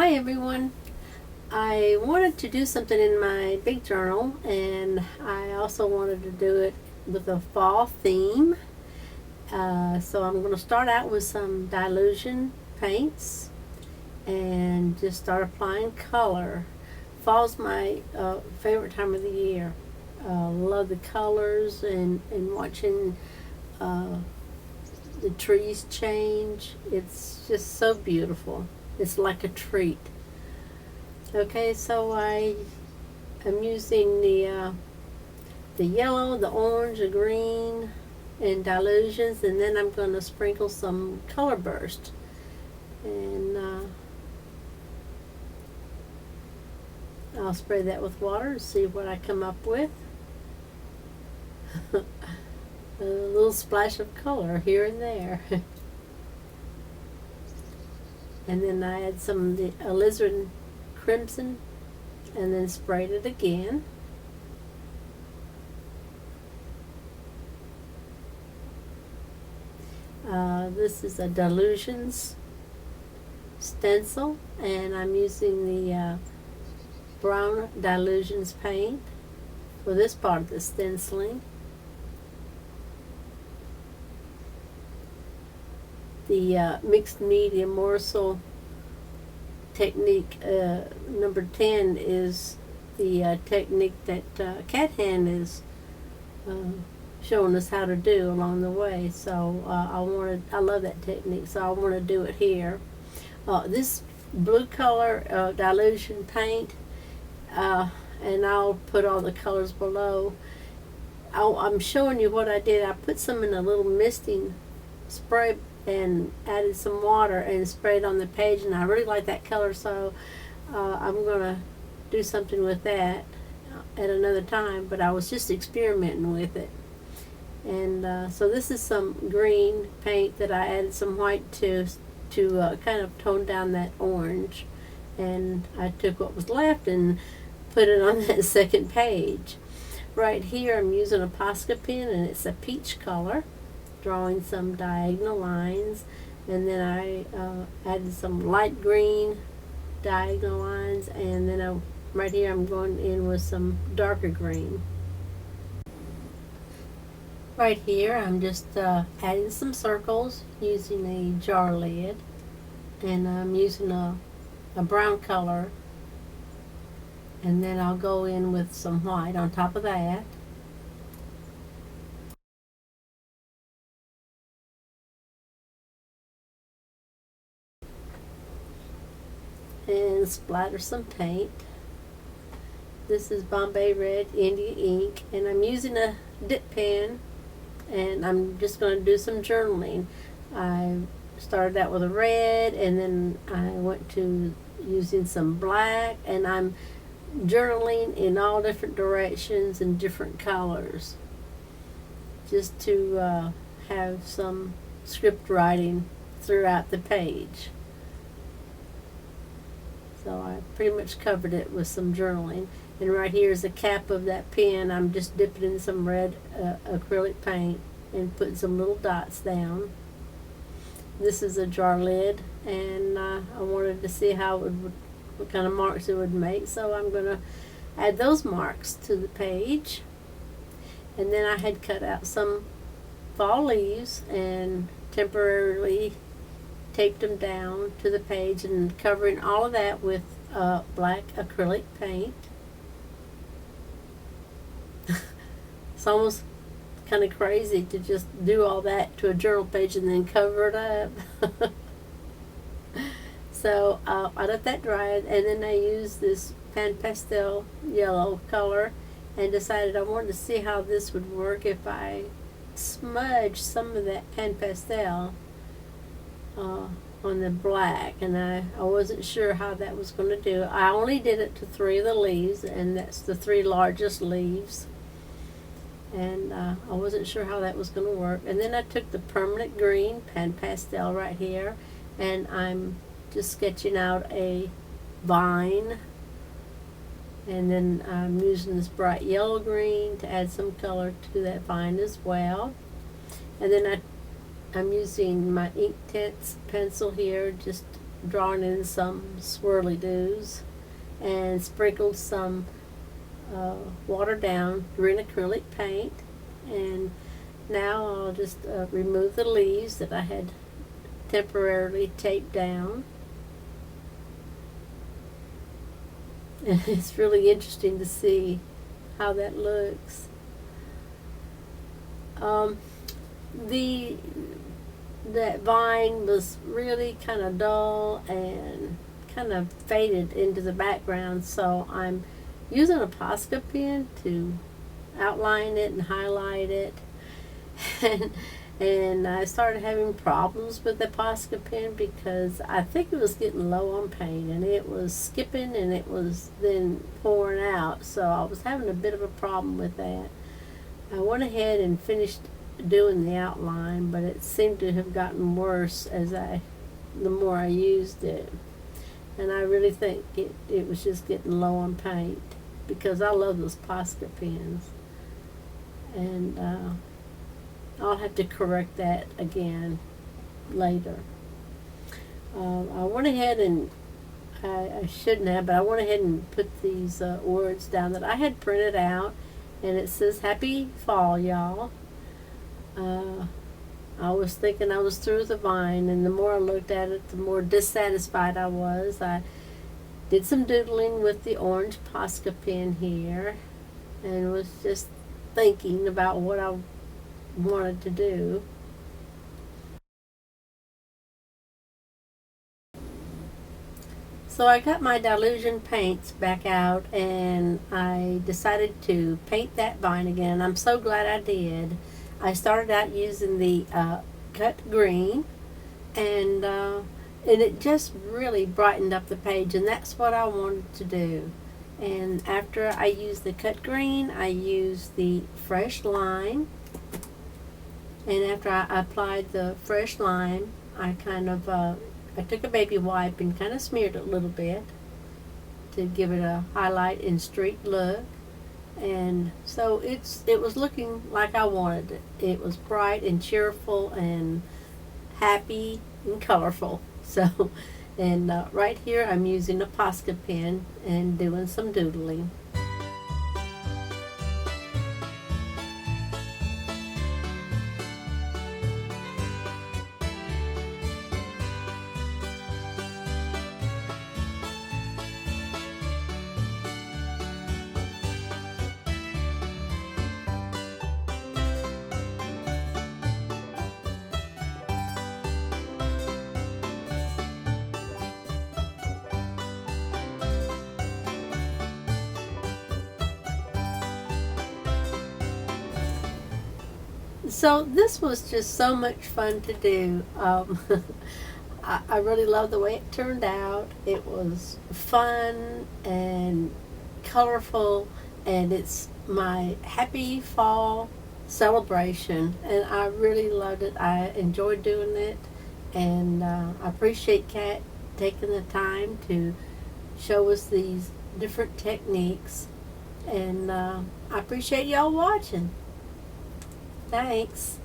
Hi everyone. I wanted to do something in my big journal, and I also wanted to do it with a fall theme. So I'm going to start out with some Dylusion paints and just start applying color. Fall's my favorite time of the year. Love the colors and watching the trees change. It's just so beautiful. It's like a treat. Okay, so I am using the yellow, the orange, the green, and Dylusions, and then I'm going to sprinkle some color burst. And I'll spray that with water and see what I come up with. A little splash of color here and there. And then I add some of the alizarin crimson and then sprayed it again. This is a Dylusions stencil, and I'm using the brown Dylusions paint for this part of the stenciling. The mixed media morsel technique number 10 is the technique that Cat Hand is showing us how to do along the way. So I love that technique, so I want to do it here. This blue color Dylusion paint, and I'll put all the colors below. I'm showing you what I did. I put some in a little misting spray and added some water and sprayed on the page, and I really like that color, so I'm gonna do something with that at another time, but I was just experimenting with it. And so this is some green paint that I added some white to kind of tone down that orange, and I took what was left and put it on that second page. Right here I'm using a Posca pen, and it's a peach color, drawing some diagonal lines, and then I added some light green diagonal lines, and then right here I'm going in with some darker green. Right here I'm just adding some circles using a jar lid, and I'm using a brown color, and then I'll go in with some white on top of that. And splatter some paint. This is Bombay Red India ink, and I'm using a dip pen, and I'm just going to do some journaling. I started out with a red, and then I went to using some black, and I'm journaling in all different directions and different colors, just to have some script writing throughout the page. So I pretty much covered it with some journaling. And right here is the cap of that pen. I'm just dipping in some red acrylic paint and putting some little dots down. This is a jar lid, and I wanted to see how it would, what kind of marks it would make. So I'm going to add those marks to the page. And then I had cut out some fall leaves and temporarily taped them down to the page, and covering all of that with black acrylic paint. It's almost kind of crazy to just do all that to a journal page and then cover it up. So I let that dry, and then I used this pan pastel yellow color and decided I wanted to see how this would work if I smudged some of that pan pastel on the black, and I wasn't sure how that was going to do. I only did it to 3 of the leaves, and that's the 3 largest leaves, and I wasn't sure how that was going to work. And then I took the permanent green pan pastel right here, and I'm just sketching out a vine, and then I'm using this bright yellow green to add some color to that vine as well. And then I'm using my ink tints pencil here, just drawn in some swirly-doos and sprinkled some watered down green acrylic paint. And now I'll just remove the leaves that I had temporarily taped down. And it's really interesting to see how that looks. That vine was really kind of dull and kind of faded into the background, so I'm using a Posca pen to outline it and highlight it. and I started having problems with the Posca pen because I think it was getting low on paint, and it was skipping and it was then pouring out, so I was having a bit of a problem with that. I went ahead and finished doing the outline, but it seemed to have gotten worse the more I used it. And I really think it was just getting low on paint, because I love those Posca pens. And I'll have to correct that again later. I went ahead and I shouldn't have, but I went ahead and put these words down that I had printed out, and it says "Happy Fall, y'all." I was thinking I was through with the vine, and the more I looked at it, the more dissatisfied I was. I did some doodling with the orange Posca pen here, and was just thinking about what I wanted to do. So I got my Dylusion paints back out, and I decided to paint that vine again. I'm so glad I did. I started out using the cut green, and it just really brightened up the page, and that's what I wanted to do. And after I used the cut green, I used the fresh lime, and after I applied the fresh lime, I took a baby wipe and kind of smeared it a little bit to give it a highlight and streak look. And so it was looking like I wanted it. It was bright and cheerful and happy and colorful. So, and right here I'm using a Posca pen and doing some doodling. So this was just so much fun to do. I really love the way it turned out. It was fun and colorful, and it's my happy fall celebration, and I really loved it. I enjoyed doing it, and I appreciate Kat taking the time to show us these different techniques, and I appreciate y'all watching. Thanks.